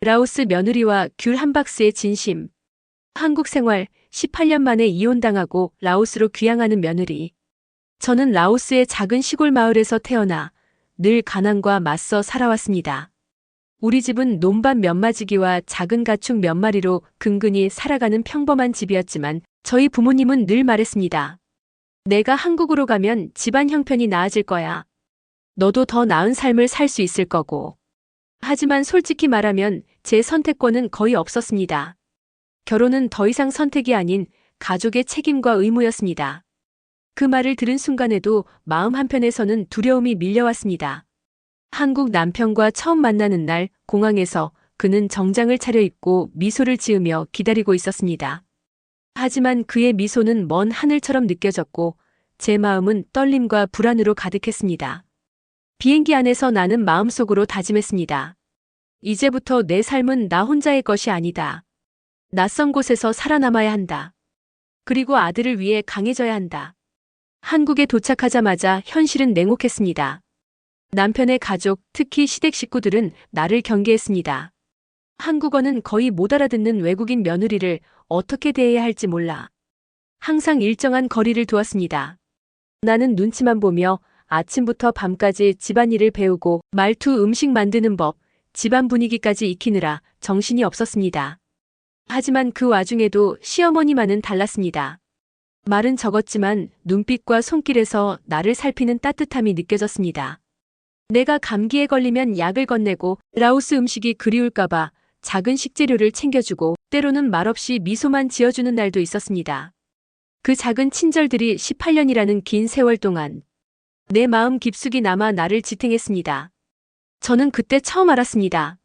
라오스 며느리와 귤 한 박스의 진심. 한국 생활 18년 만에 이혼당하고 라오스로 귀향하는 며느리. 저는 라오스의 작은 시골 마을에서 태어나 늘 가난과 맞서 살아왔습니다. 우리 집은 논밭 몇 마지기와 작은 가축 몇 마리로 근근히 살아가는 평범한 집이었지만 저희 부모님은 늘 말했습니다. 내가 한국으로 가면 집안 형편이 나아질 거야. 너도 더 나은 삶을 살 수 있을 거고. 하지만 솔직히 말하면 제 선택권은 거의 없었습니다. 결혼은 더 이상 선택이 아닌 가족의 책임과 의무였습니다. 그 말을 들은 순간에도 마음 한편에서는 두려움이 밀려왔습니다. 한국 남편과 처음 만나는 날 공항에서 그는 정장을 차려입고 미소를 지으며 기다리고 있었습니다. 하지만 그의 미소는 먼 하늘처럼 느껴졌고 제 마음은 떨림과 불안으로 가득했습니다. 비행기 안에서 나는 마음속으로 다짐했습니다. 이제부터 내 삶은 나 혼자의 것이 아니다. 낯선 곳에서 살아남아야 한다. 그리고 아들을 위해 강해져야 한다. 한국에 도착하자마자 현실은 냉혹했습니다. 남편의 가족, 특히 시댁 식구들은 나를 경계했습니다. 한국어는 거의 못 알아듣는 외국인 며느리를 어떻게 대해야 할지 몰라. 항상 일정한 거리를 두었습니다. 나는 눈치만 보며 아침부터 밤까지 집안일을 배우고 말투, 음식 만드는 법, 집안 분위기까지 익히느라 정신이 없었습니다. 하지만 그 와중에도 시어머니만은 달랐습니다. 말은 적었지만 눈빛과 손길에서 나를 살피는 따뜻함이 느껴졌습니다. 내가 감기에 걸리면 약을 건네고 라오스 음식이 그리울까봐 작은 식재료를 챙겨주고 때로는 말없이 미소만 지어주는 날도 있었습니다. 그 작은 친절들이 18년이라는 긴 세월 동안 내 마음 깊숙이 남아 나를 지탱했습니다. 저는 그때 처음 알았습니다.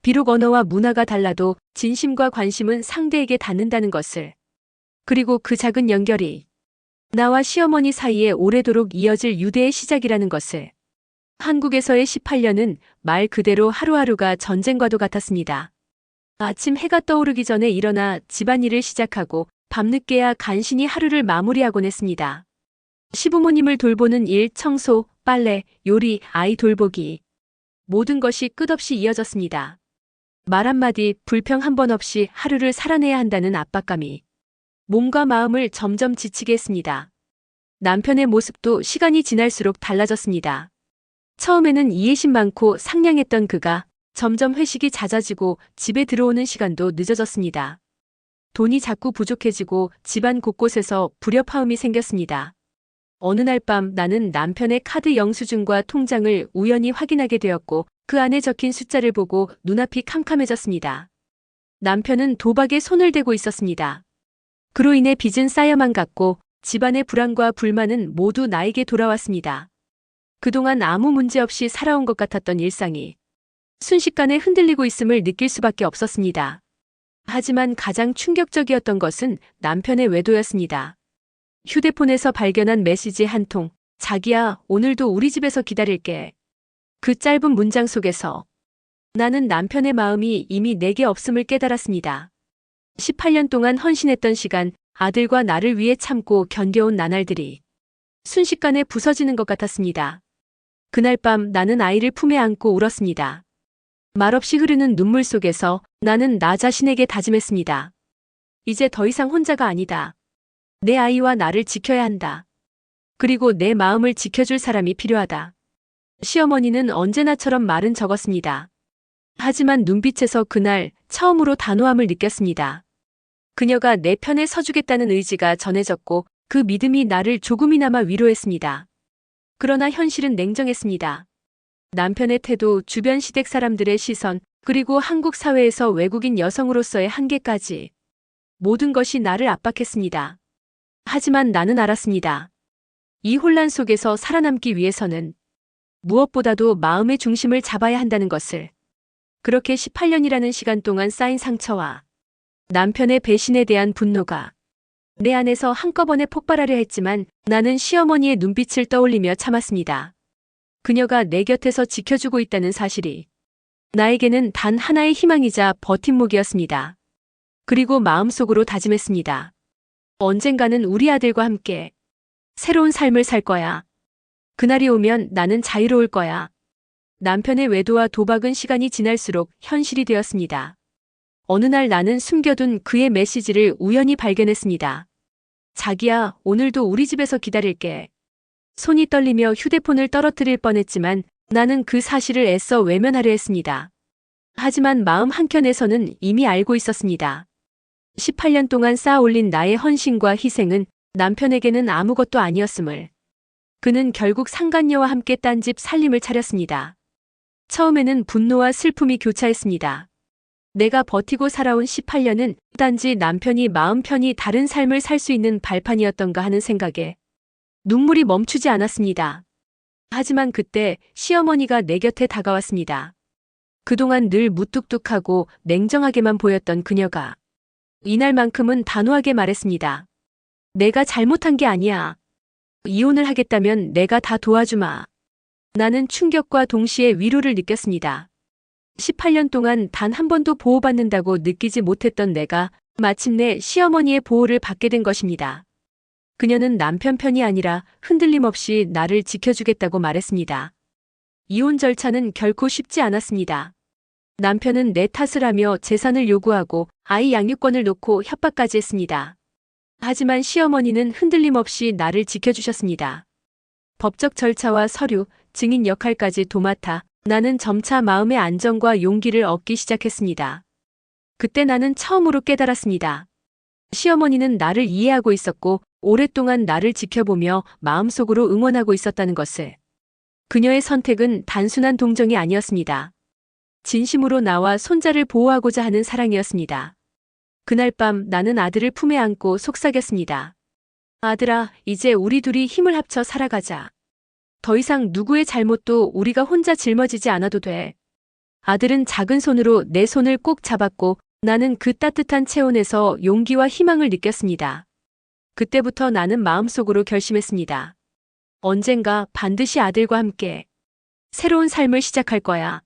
비록 언어와 문화가 달라도 진심과 관심은 상대에게 닿는다는 것을. 그리고 그 작은 연결이 나와 시어머니 사이에 오래도록 이어질 유대의 시작이라는 것을. 한국에서의 18년은 말 그대로 하루하루가 전쟁과도 같았습니다. 아침 해가 떠오르기 전에 일어나 집안일을 시작하고 밤늦게야 간신히 하루를 마무리하곤 했습니다. 시부모님을 돌보는 일, 청소, 빨래, 요리, 아이 돌보기. 모든 것이 끝없이 이어졌습니다. 말 한마디, 불평 한 번 없이 하루를 살아내야 한다는 압박감이 몸과 마음을 점점 지치게 했습니다. 남편의 모습도 시간이 지날수록 달라졌습니다. 처음에는 이해심 많고 상냥했던 그가 점점 회식이 잦아지고 집에 들어오는 시간도 늦어졌습니다. 돈이 자꾸 부족해지고 집안 곳곳에서 불협화음이 생겼습니다. 어느 날 밤 나는 남편의 카드 영수증과 통장을 우연히 확인하게 되었고 그 안에 적힌 숫자를 보고 눈앞이 캄캄해졌습니다. 남편은 도박에 손을 대고 있었습니다. 그로 인해 빚은 쌓여만 갔고 집안의 불안과 불만은 모두 나에게 돌아왔습니다. 그동안 아무 문제 없이 살아온 것 같았던 일상이 순식간에 흔들리고 있음을 느낄 수밖에 없었습니다. 하지만 가장 충격적이었던 것은 남편의 외도였습니다. 휴대폰에서 발견한 메시지 한 통. 자기야, 오늘도 우리 집에서 기다릴게. 그 짧은 문장 속에서 나는 남편의 마음이 이미 내게 없음을 깨달았습니다. 18년 동안 헌신했던 시간, 아들과 나를 위해 참고 견뎌온 나날들이 순식간에 부서지는 것 같았습니다. 그날 밤 나는 아이를 품에 안고 울었습니다. 말없이 흐르는 눈물 속에서 나는 나 자신에게 다짐했습니다. 이제 더 이상 혼자가 아니다. 내 아이와 나를 지켜야 한다. 그리고 내 마음을 지켜줄 사람이 필요하다. 시어머니는 언제나처럼 말은 적었습니다. 하지만 눈빛에서 그날 처음으로 단호함을 느꼈습니다. 그녀가 내 편에 서주겠다는 의지가 전해졌고 그 믿음이 나를 조금이나마 위로했습니다. 그러나 현실은 냉정했습니다. 남편의 태도, 주변 시댁 사람들의 시선, 그리고 한국 사회에서 외국인 여성으로서의 한계까지 모든 것이 나를 압박했습니다. 하지만 나는 알았습니다. 이 혼란 속에서 살아남기 위해서는 무엇보다도 마음의 중심을 잡아야 한다는 것을. 그렇게 18년이라는 시간 동안 쌓인 상처와 남편의 배신에 대한 분노가 내 안에서 한꺼번에 폭발하려 했지만 나는 시어머니의 눈빛을 떠올리며 참았습니다. 그녀가 내 곁에서 지켜주고 있다는 사실이 나에게는 단 하나의 희망이자 버팀목이었습니다. 그리고 마음속으로 다짐했습니다. 언젠가는 우리 아들과 함께 새로운 삶을 살 거야. 그날이 오면 나는 자유로울 거야. 남편의 외도와 도박은 시간이 지날수록 현실이 되었습니다. 어느 날 나는 숨겨둔 그의 메시지를 우연히 발견했습니다. 자기야, 오늘도 우리 집에서 기다릴게. 손이 떨리며 휴대폰을 떨어뜨릴 뻔했지만 나는 그 사실을 애써 외면하려 했습니다. 하지만 마음 한켠에서는 이미 알고 있었습니다. 18년 동안 쌓아올린 나의 헌신과 희생은 남편에게는 아무것도 아니었음을. 그는 결국 상간녀와 함께 딴 집 살림을 차렸습니다. 처음에는 분노와 슬픔이 교차했습니다. 내가 버티고 살아온 18년은 단지 남편이 마음 편히 다른 삶을 살 수 있는 발판이었던가 하는 생각에 눈물이 멈추지 않았습니다. 하지만 그때 시어머니가 내 곁에 다가왔습니다. 그동안 늘 무뚝뚝하고 냉정하게만 보였던 그녀가 이날만큼은 단호하게 말했습니다. 내가 잘못한 게 아니야. 이혼을 하겠다면 내가 다 도와주마. 나는 충격과 동시에 위로를 느꼈습니다. 18년 동안 단 한 번도 보호받는다고 느끼지 못했던 내가 마침내 시어머니의 보호를 받게 된 것입니다. 그녀는 남편 편이 아니라 흔들림 없이 나를 지켜주겠다고 말했습니다. 이혼 절차는 결코 쉽지 않았습니다. 남편은 내 탓을 하며 재산을 요구하고 아이 양육권을 놓고 협박까지 했습니다. 하지만 시어머니는 흔들림 없이 나를 지켜주셨습니다. 법적 절차와 서류, 증인 역할까지 도맡아 나는 점차 마음의 안정과 용기를 얻기 시작했습니다. 그때 나는 처음으로 깨달았습니다. 시어머니는 나를 이해하고 있었고 오랫동안 나를 지켜보며 마음속으로 응원하고 있었다는 것을. 그녀의 선택은 단순한 동정이 아니었습니다. 진심으로 나와 손자를 보호하고자 하는 사랑이었습니다. 그날 밤 나는 아들을 품에 안고 속삭였습니다. 아들아, 이제 우리 둘이 힘을 합쳐 살아가자. 더 이상 누구의 잘못도 우리가 혼자 짊어지지 않아도 돼. 아들은 작은 손으로 내 손을 꼭 잡았고 나는 그 따뜻한 체온에서 용기와 희망을 느꼈습니다. 그때부터 나는 마음속으로 결심했습니다. 언젠가 반드시 아들과 함께 새로운 삶을 시작할 거야.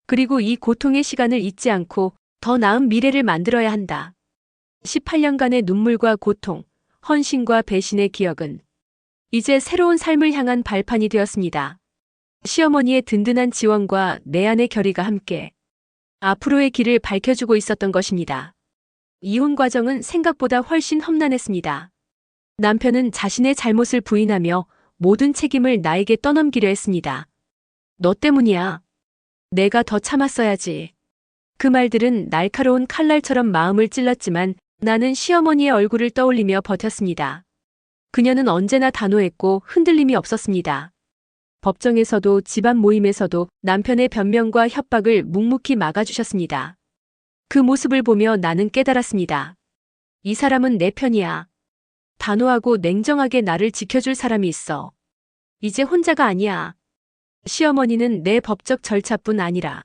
그리고 이 고통의 시간을 잊지 않고 더 나은 미래를 만들어야 한다. 18년간의 눈물과 고통, 헌신과 배신의 기억은 이제 새로운 삶을 향한 발판이 되었습니다. 시어머니의 든든한 지원과 내 안의 결의가 함께 앞으로의 길을 밝혀주고 있었던 것입니다. 이혼 과정은 생각보다 훨씬 험난했습니다. 남편은 자신의 잘못을 부인하며 모든 책임을 나에게 떠넘기려 했습니다. 너 때문이야. 내가 더 참았어야지. 그 말들은 날카로운 칼날처럼 마음을 찔렀지만 나는 시어머니의 얼굴을 떠올리며 버텼습니다. 그녀는 언제나 단호했고 흔들림이 없었습니다. 법정에서도 집안 모임에서도 남편의 변명과 협박을 묵묵히 막아주셨습니다. 그 모습을 보며 나는 깨달았습니다. 이 사람은 내 편이야. 단호하고 냉정하게 나를 지켜줄 사람이 있어. 이제 혼자가 아니야. 시어머니는 내 법적 절차뿐 아니라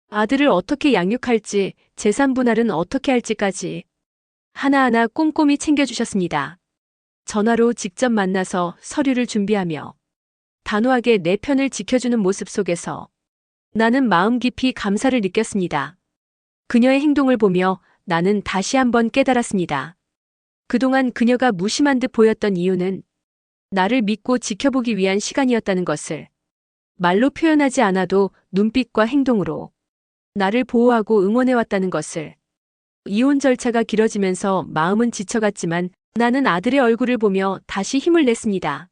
아들을 어떻게 양육할지, 재산 분할은 어떻게 할지까지 하나하나 꼼꼼히 챙겨주셨습니다. 전화로 직접 만나서 서류를 준비하며 단호하게 내 편을 지켜주는 모습 속에서 나는 마음 깊이 감사를 느꼈습니다. 그녀의 행동을 보며 나는 다시 한번 깨달았습니다. 그동안 그녀가 무심한 듯 보였던 이유는 나를 믿고 지켜보기 위한 시간이었다는 것을 말로 표현하지 않아도 눈빛과 행동으로 나를 보호하고 응원해왔다는 것을. 이혼 절차가 길어지면서 마음은 지쳐갔지만 나는 아들의 얼굴을 보며 다시 힘을 냈습니다.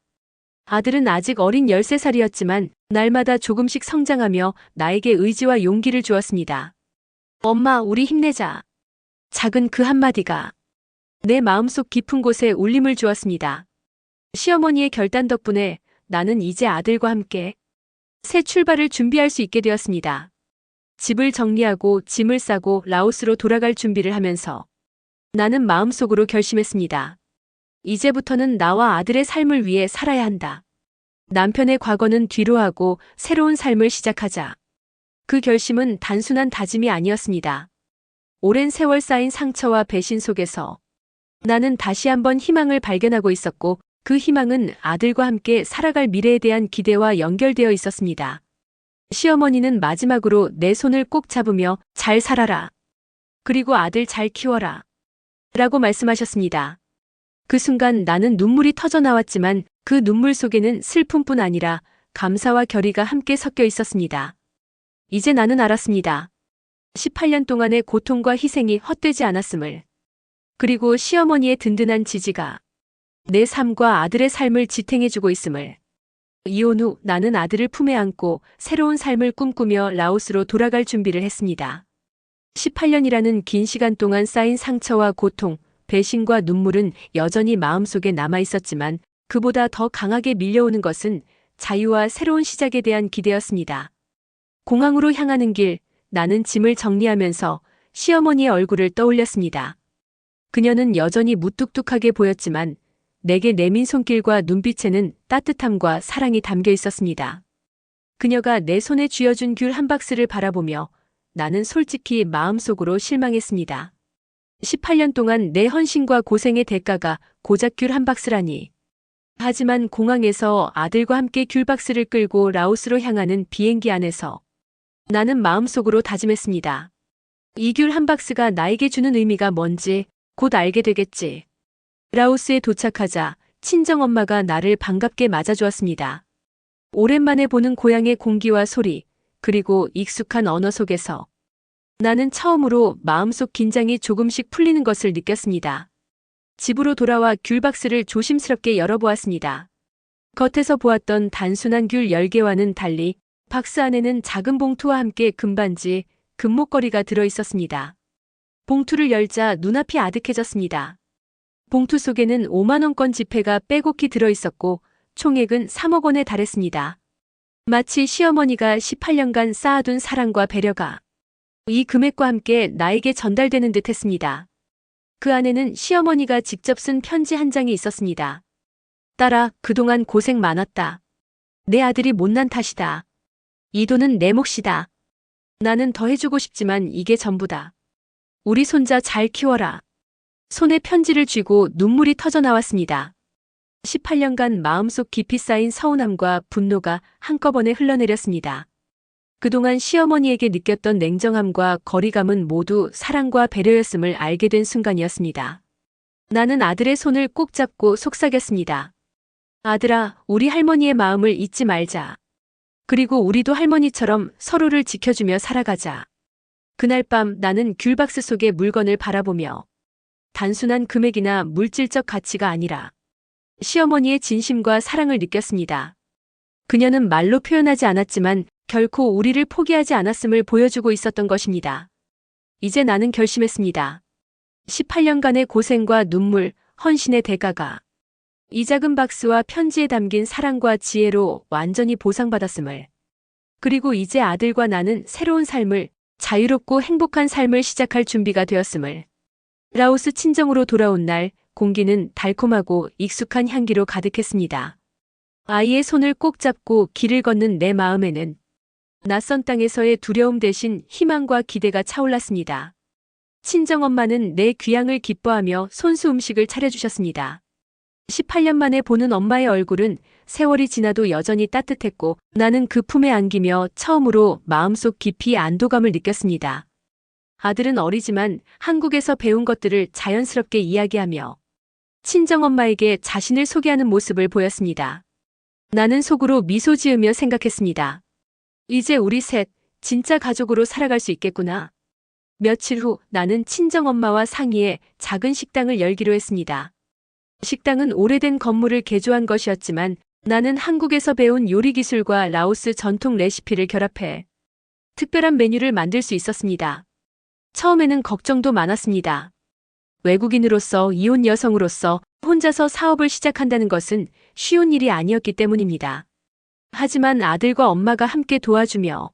아들은 아직 어린 13살이었지만 날마다 조금씩 성장하며 나에게 의지와 용기를 주었습니다. 엄마, 우리 힘내자. 작은 그 한마디가 내 마음속 깊은 곳에 울림을 주었습니다. 시어머니의 결단 덕분에 나는 이제 아들과 함께 새 출발을 준비할 수 있게 되었습니다. 집을 정리하고 짐을 싸고 라오스로 돌아갈 준비를 하면서 나는 마음속으로 결심했습니다. 이제부터는 나와 아들의 삶을 위해 살아야 한다. 남편의 과거는 뒤로하고 새로운 삶을 시작하자. 그 결심은 단순한 다짐이 아니었습니다. 오랜 세월 쌓인 상처와 배신 속에서 나는 다시 한번 희망을 발견하고 있었고 그 희망은 아들과 함께 살아갈 미래에 대한 기대와 연결되어 있었습니다. 시어머니는 마지막으로 내 손을 꼭 잡으며 잘 살아라. 그리고 아들 잘 키워라. 라고 말씀하셨습니다. 그 순간 나는 눈물이 터져 나왔지만 그 눈물 속에는 슬픔뿐 아니라 감사와 결의가 함께 섞여 있었습니다. 이제 나는 알았습니다. 18년 동안의 고통과 희생이 헛되지 않았음을. 그리고 시어머니의 든든한 지지가 내 삶과 아들의 삶을 지탱해주고 있음을. 이혼 후 나는 아들을 품에 안고 새로운 삶을 꿈꾸며 라오스로 돌아갈 준비를 했습니다. 18년이라는 긴 시간 동안 쌓인 상처와 고통, 배신과 눈물은 여전히 마음속에 남아 있었지만 그보다 더 강하게 밀려오는 것은 자유와 새로운 시작에 대한 기대였습니다. 공항으로 향하는 길, 나는 짐을 정리하면서 시어머니의 얼굴을 떠올렸습니다. 그녀는 여전히 무뚝뚝하게 보였지만 내게 내민 손길과 눈빛에는 따뜻함과 사랑이 담겨 있었습니다. 그녀가 내 손에 쥐어준 귤 한 박스를 바라보며 나는 솔직히 마음속으로 실망했습니다. 18년 동안 내 헌신과 고생의 대가가 고작 귤 한 박스라니. 하지만 공항에서 아들과 함께 귤 박스를 끌고 라오스로 향하는 비행기 안에서 나는 마음속으로 다짐했습니다. 이 귤 한 박스가 나에게 주는 의미가 뭔지 곧 알게 되겠지. 라오스에 도착하자 친정엄마가 나를 반갑게 맞아주었습니다. 오랜만에 보는 고향의 공기와 소리, 그리고 익숙한 언어 속에서 나는 처음으로 마음속 긴장이 조금씩 풀리는 것을 느꼈습니다. 집으로 돌아와 귤박스를 조심스럽게 열어보았습니다. 겉에서 보았던 단순한 귤 10개와는 달리 박스 안에는 작은 봉투와 함께 금반지, 금목걸이가 들어있었습니다. 봉투를 열자 눈앞이 아득해졌습니다. 봉투 속에는 5만원권 지폐가 빼곡히 들어있었고 총액은 3억 원에 달했습니다. 마치 시어머니가 18년간 쌓아둔 사랑과 배려가 이 금액과 함께 나에게 전달되는 듯 했습니다. 그 안에는 시어머니가 직접 쓴 편지 한 장이 있었습니다. 딸아, 그동안 고생 많았다. 내 아들이 못난 탓이다. 이 돈은 내 몫이다. 나는 더 해주고 싶지만 이게 전부다. 우리 손자 잘 키워라. 손에 편지를 쥐고 눈물이 터져 나왔습니다. 18년간 마음속 깊이 쌓인 서운함과 분노가 한꺼번에 흘러내렸습니다. 그동안 시어머니에게 느꼈던 냉정함과 거리감은 모두 사랑과 배려였음을 알게 된 순간이었습니다. 나는 아들의 손을 꼭 잡고 속삭였습니다. 아들아, 우리 할머니의 마음을 잊지 말자. 그리고 우리도 할머니처럼 서로를 지켜주며 살아가자. 그날 밤 나는 귤박스 속의 물건을 바라보며 단순한 금액이나 물질적 가치가 아니라 시어머니의 진심과 사랑을 느꼈습니다. 그녀는 말로 표현하지 않았지만 결코 우리를 포기하지 않았음을 보여주고 있었던 것입니다. 이제 나는 결심했습니다. 18년간의 고생과 눈물, 헌신의 대가가 이 작은 박스와 편지에 담긴 사랑과 지혜로 완전히 보상받았음을. 그리고 이제 아들과 나는 새로운 삶을, 자유롭고 행복한 삶을 시작할 준비가 되었음을. 라오스 친정으로 돌아온 날, 공기는 달콤하고 익숙한 향기로 가득했습니다. 아이의 손을 꼭 잡고 길을 걷는 내 마음에는 낯선 땅에서의 두려움 대신 희망과 기대가 차올랐습니다. 친정엄마는 내 귀향을 기뻐하며 손수 음식을 차려주셨습니다. 18년 만에 보는 엄마의 얼굴은 세월이 지나도 여전히 따뜻했고 나는 그 품에 안기며 처음으로 마음속 깊이 안도감을 느꼈습니다. 아들은 어리지만 한국에서 배운 것들을 자연스럽게 이야기하며 친정엄마에게 자신을 소개하는 모습을 보였습니다. 나는 속으로 미소 지으며 생각했습니다. 이제 우리 셋 진짜 가족으로 살아갈 수 있겠구나. 며칠 후 나는 친정엄마와 상의해 작은 식당을 열기로 했습니다. 식당은 오래된 건물을 개조한 것이었지만 나는 한국에서 배운 요리 기술과 라오스 전통 레시피를 결합해 특별한 메뉴를 만들 수 있었습니다. 처음에는 걱정도 많았습니다. 외국인으로서 이혼 여성으로서 혼자서 사업을 시작한다는 것은 쉬운 일이 아니었기 때문입니다. 하지만 아들과 엄마가 함께 도와주며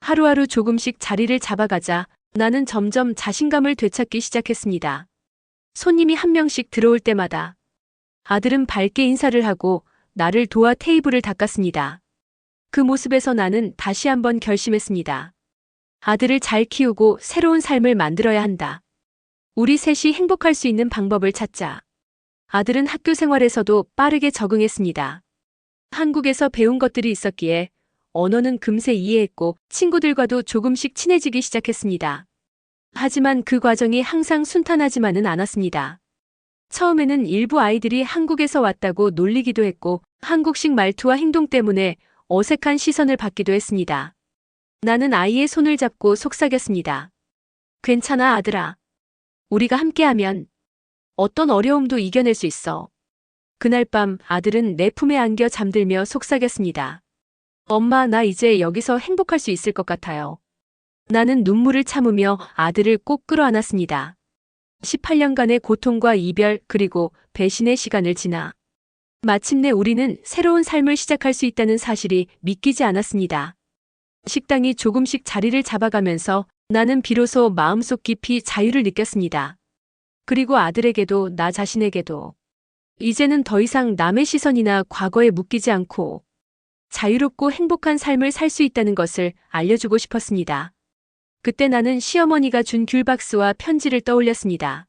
하루하루 조금씩 자리를 잡아가자 나는 점점 자신감을 되찾기 시작했습니다. 손님이 한 명씩 들어올 때마다 아들은 밝게 인사를 하고 나를 도와 테이블을 닦았습니다. 그 모습에서 나는 다시 한번 결심했습니다. 아들을 잘 키우고 새로운 삶을 만들어야 한다. 우리 셋이 행복할 수 있는 방법을 찾자. 아들은 학교 생활에서도 빠르게 적응했습니다. 한국에서 배운 것들이 있었기에 언어는 금세 이해했고 친구들과도 조금씩 친해지기 시작했습니다. 하지만 그 과정이 항상 순탄하지만은 않았습니다. 처음에는 일부 아이들이 한국에서 왔다고 놀리기도 했고 한국식 말투와 행동 때문에 어색한 시선을 받기도 했습니다. 나는 아이의 손을 잡고 속삭였습니다. 괜찮아, 아들아. 우리가 함께하면 어떤 어려움도 이겨낼 수 있어. 그날 밤 아들은 내 품에 안겨 잠들며 속삭였습니다. 엄마, 나 이제 여기서 행복할 수 있을 것 같아요. 나는 눈물을 참으며 아들을 꼭 끌어안았습니다. 18년간의 고통과 이별 그리고 배신의 시간을 지나 마침내 우리는 새로운 삶을 시작할 수 있다는 사실이 믿기지 않았습니다. 식당이 조금씩 자리를 잡아가면서 나는 비로소 마음속 깊이 자유를 느꼈습니다. 그리고 아들에게도 나 자신에게도 이제는 더 이상 남의 시선이나 과거에 묶이지 않고 자유롭고 행복한 삶을 살 수 있다는 것을 알려주고 싶었습니다. 그때 나는 시어머니가 준 귤박스와 편지를 떠올렸습니다.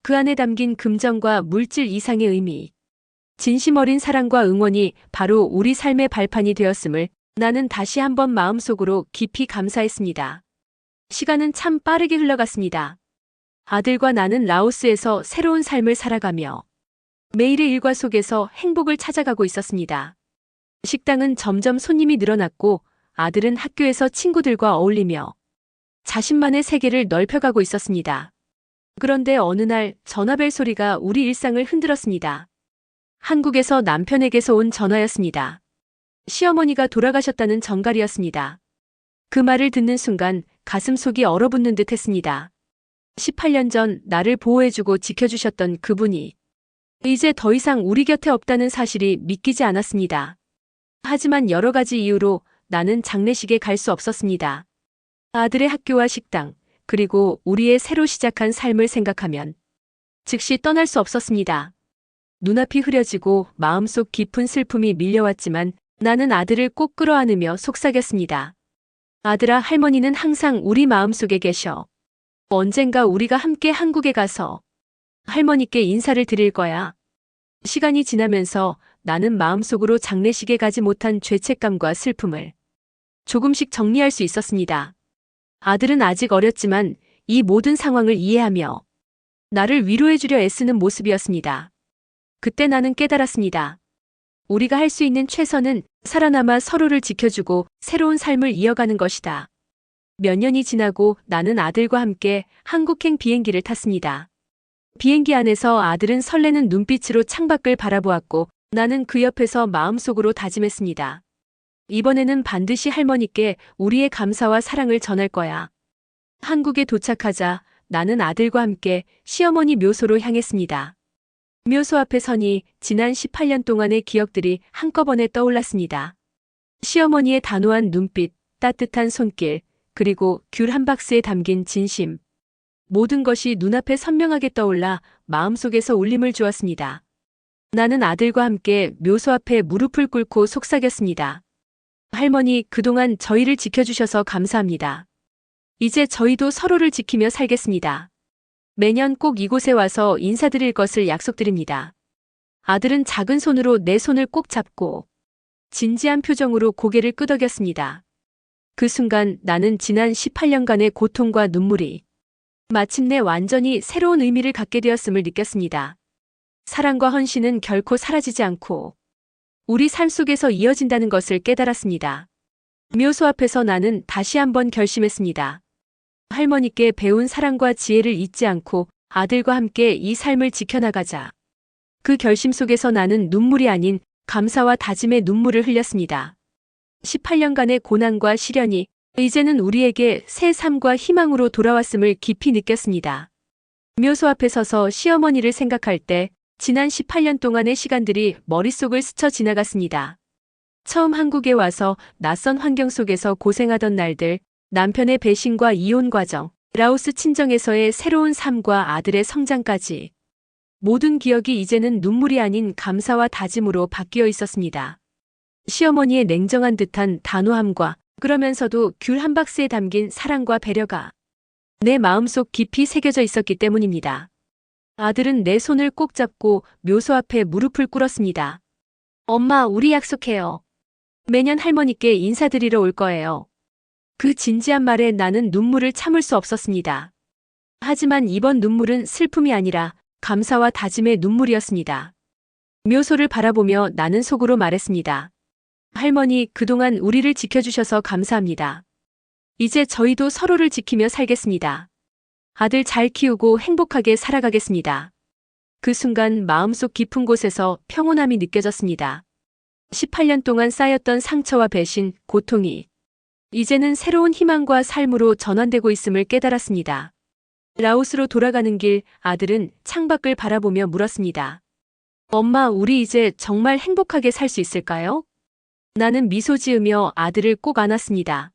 그 안에 담긴 금전과 물질 이상의 의미, 진심 어린 사랑과 응원이 바로 우리 삶의 발판이 되었음을 나는 다시 한번 마음속으로 깊이 감사했습니다. 시간은 참 빠르게 흘러갔습니다. 아들과 나는 라오스에서 새로운 삶을 살아가며 매일의 일과 속에서 행복을 찾아가고 있었습니다. 식당은 점점 손님이 늘어났고 아들은 학교에서 친구들과 어울리며 자신만의 세계를 넓혀가고 있었습니다. 그런데 어느 날 전화벨 소리가 우리 일상을 흔들었습니다. 한국에서 남편에게서 온 전화였습니다. 시어머니가 돌아가셨다는 전갈이었습니다. 그 말을 듣는 순간 가슴속이 얼어붙는 듯 했습니다. 18년 전 나를 보호해주고 지켜주셨던 그분이 이제 더 이상 우리 곁에 없다는 사실이 믿기지 않았습니다. 하지만 여러 가지 이유로 나는 장례식에 갈 수 없었습니다. 아들의 학교와 식당, 그리고 우리의 새로 시작한 삶을 생각하면 즉시 떠날 수 없었습니다. 눈앞이 흐려지고 마음속 깊은 슬픔이 밀려왔지만 나는 아들을 꼭 끌어안으며 속삭였습니다. 아들아, 할머니는 항상 우리 마음속에 계셔. 언젠가 우리가 함께 한국에 가서 할머니께 인사를 드릴 거야. 시간이 지나면서 나는 마음속으로 장례식에 가지 못한 죄책감과 슬픔을 조금씩 정리할 수 있었습니다. 아들은 아직 어렸지만 이 모든 상황을 이해하며 나를 위로해주려 애쓰는 모습이었습니다. 그때 나는 깨달았습니다. 우리가 할 수 있는 최선은 살아남아 서로를 지켜주고 새로운 삶을 이어가는 것이다. 몇 년이 지나고 나는 아들과 함께 한국행 비행기를 탔습니다. 비행기 안에서 아들은 설레는 눈빛으로 창밖을 바라보았고 나는 그 옆에서 마음속으로 다짐했습니다. 이번에는 반드시 할머니께 우리의 감사와 사랑을 전할 거야. 한국에 도착하자 나는 아들과 함께 시어머니 묘소로 향했습니다. 묘소 앞에 서니 지난 18년 동안의 기억들이 한꺼번에 떠올랐습니다. 시어머니의 단호한 눈빛, 따뜻한 손길, 그리고 귤 한 박스에 담긴 진심. 모든 것이 눈앞에 선명하게 떠올라 마음속에서 울림을 주었습니다. 나는 아들과 함께 묘소 앞에 무릎을 꿇고 속삭였습니다. 할머니, 그동안 저희를 지켜주셔서 감사합니다. 이제 저희도 서로를 지키며 살겠습니다. 매년 꼭 이곳에 와서 인사드릴 것을 약속드립니다. 아들은 작은 손으로 내 손을 꼭 잡고 진지한 표정으로 고개를 끄덕였습니다. 그 순간 나는 지난 18년간의 고통과 눈물이 마침내 완전히 새로운 의미를 갖게 되었음을 느꼈습니다. 사랑과 헌신은 결코 사라지지 않고 우리 삶 속에서 이어진다는 것을 깨달았습니다. 묘소 앞에서 나는 다시 한번 결심했습니다. 할머니께 배운 사랑과 지혜를 잊지 않고 아들과 함께 이 삶을 지켜나가자. 그 결심 속에서 나는 눈물이 아닌 감사와 다짐의 눈물을 흘렸습니다. 18년간의 고난과 시련이 이제는 우리에게 새 삶과 희망으로 돌아왔음을 깊이 느꼈습니다. 묘소 앞에 서서 시어머니를 생각할 때 지난 18년 동안의 시간들이 머릿속을 스쳐 지나갔습니다. 처음 한국에 와서 낯선 환경 속에서 고생하던 날들, 남편의 배신과 이혼 과정, 라오스 친정에서의 새로운 삶과 아들의 성장까지 모든 기억이 이제는 눈물이 아닌 감사와 다짐으로 바뀌어 있었습니다. 시어머니의 냉정한 듯한 단호함과 그러면서도 귤 한 박스에 담긴 사랑과 배려가 내 마음속 깊이 새겨져 있었기 때문입니다. 아들은 내 손을 꼭 잡고 묘소 앞에 무릎을 꿇었습니다. 엄마, 우리 약속해요. 매년 할머니께 인사드리러 올 거예요. 그 진지한 말에 나는 눈물을 참을 수 없었습니다. 하지만 이번 눈물은 슬픔이 아니라 감사와 다짐의 눈물이었습니다. 묘소를 바라보며 나는 속으로 말했습니다. 할머니, 그동안 우리를 지켜주셔서 감사합니다. 이제 저희도 서로를 지키며 살겠습니다. 아들 잘 키우고 행복하게 살아가겠습니다. 그 순간 마음속 깊은 곳에서 평온함이 느껴졌습니다. 18년 동안 쌓였던 상처와 배신, 고통이 이제는 새로운 희망과 삶으로 전환되고 있음을 깨달았습니다. 라오스로 돌아가는 길, 아들은 창밖을 바라보며 물었습니다. 엄마, 우리 이제 정말 행복하게 살 수 있을까요? 나는 미소 지으며 아들을 꼭 안았습니다.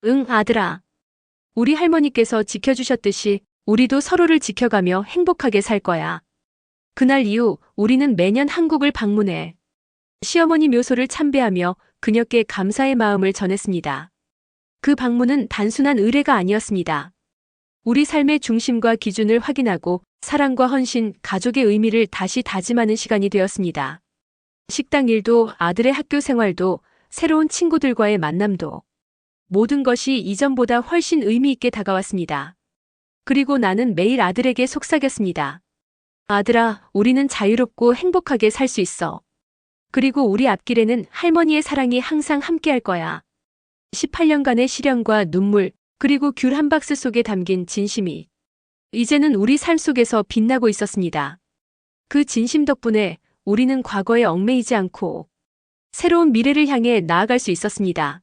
응, 아들아. 우리 할머니께서 지켜주셨듯이 우리도 서로를 지켜가며 행복하게 살 거야. 그날 이후 우리는 매년 한국을 방문해 시어머니 묘소를 참배하며 그녀께 감사의 마음을 전했습니다. 그 방문은 단순한 의례가 아니었습니다. 우리 삶의 중심과 기준을 확인하고 사랑과 헌신, 가족의 의미를 다시 다짐하는 시간이 되었습니다. 식당 일도, 아들의 학교 생활도, 새로운 친구들과의 만남도 모든 것이 이전보다 훨씬 의미 있게 다가왔습니다. 그리고 나는 매일 아들에게 속삭였습니다. 아들아, 우리는 자유롭고 행복하게 살 수 있어. 그리고 우리 앞길에는 할머니의 사랑이 항상 함께할 거야. 18년간의 시련과 눈물, 그리고 귤 한 박스 속에 담긴 진심이 이제는 우리 삶 속에서 빛나고 있었습니다. 그 진심 덕분에 우리는 과거에 얽매이지 않고 새로운 미래를 향해 나아갈 수 있었습니다.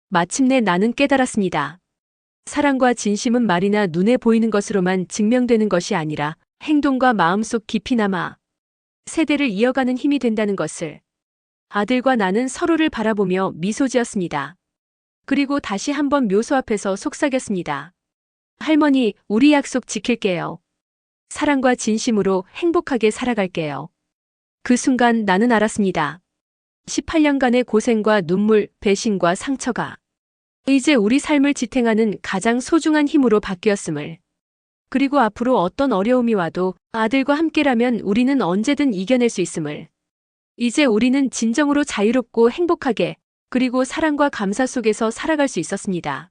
마침내 나는 깨달았습니다. 사랑과 진심은 말이나 눈에 보이는 것으로만 증명되는 것이 아니라 행동과 마음속 깊이 남아 세대를 이어가는 힘이 된다는 것을. 아들과 나는 서로를 바라보며 미소 지었습니다. 그리고 다시 한번 묘소 앞에서 속삭였습니다. 할머니, 우리 약속 지킬게요. 사랑과 진심으로 행복하게 살아갈게요. 그 순간 나는 알았습니다. 18년간의 고생과 눈물, 배신과 상처가 이제 우리 삶을 지탱하는 가장 소중한 힘으로 바뀌었음을. 그리고 앞으로 어떤 어려움이 와도 아들과 함께라면 우리는 언제든 이겨낼 수 있음을. 이제 우리는 진정으로 자유롭고 행복하게, 그리고 사랑과 감사 속에서 살아갈 수 있었습니다.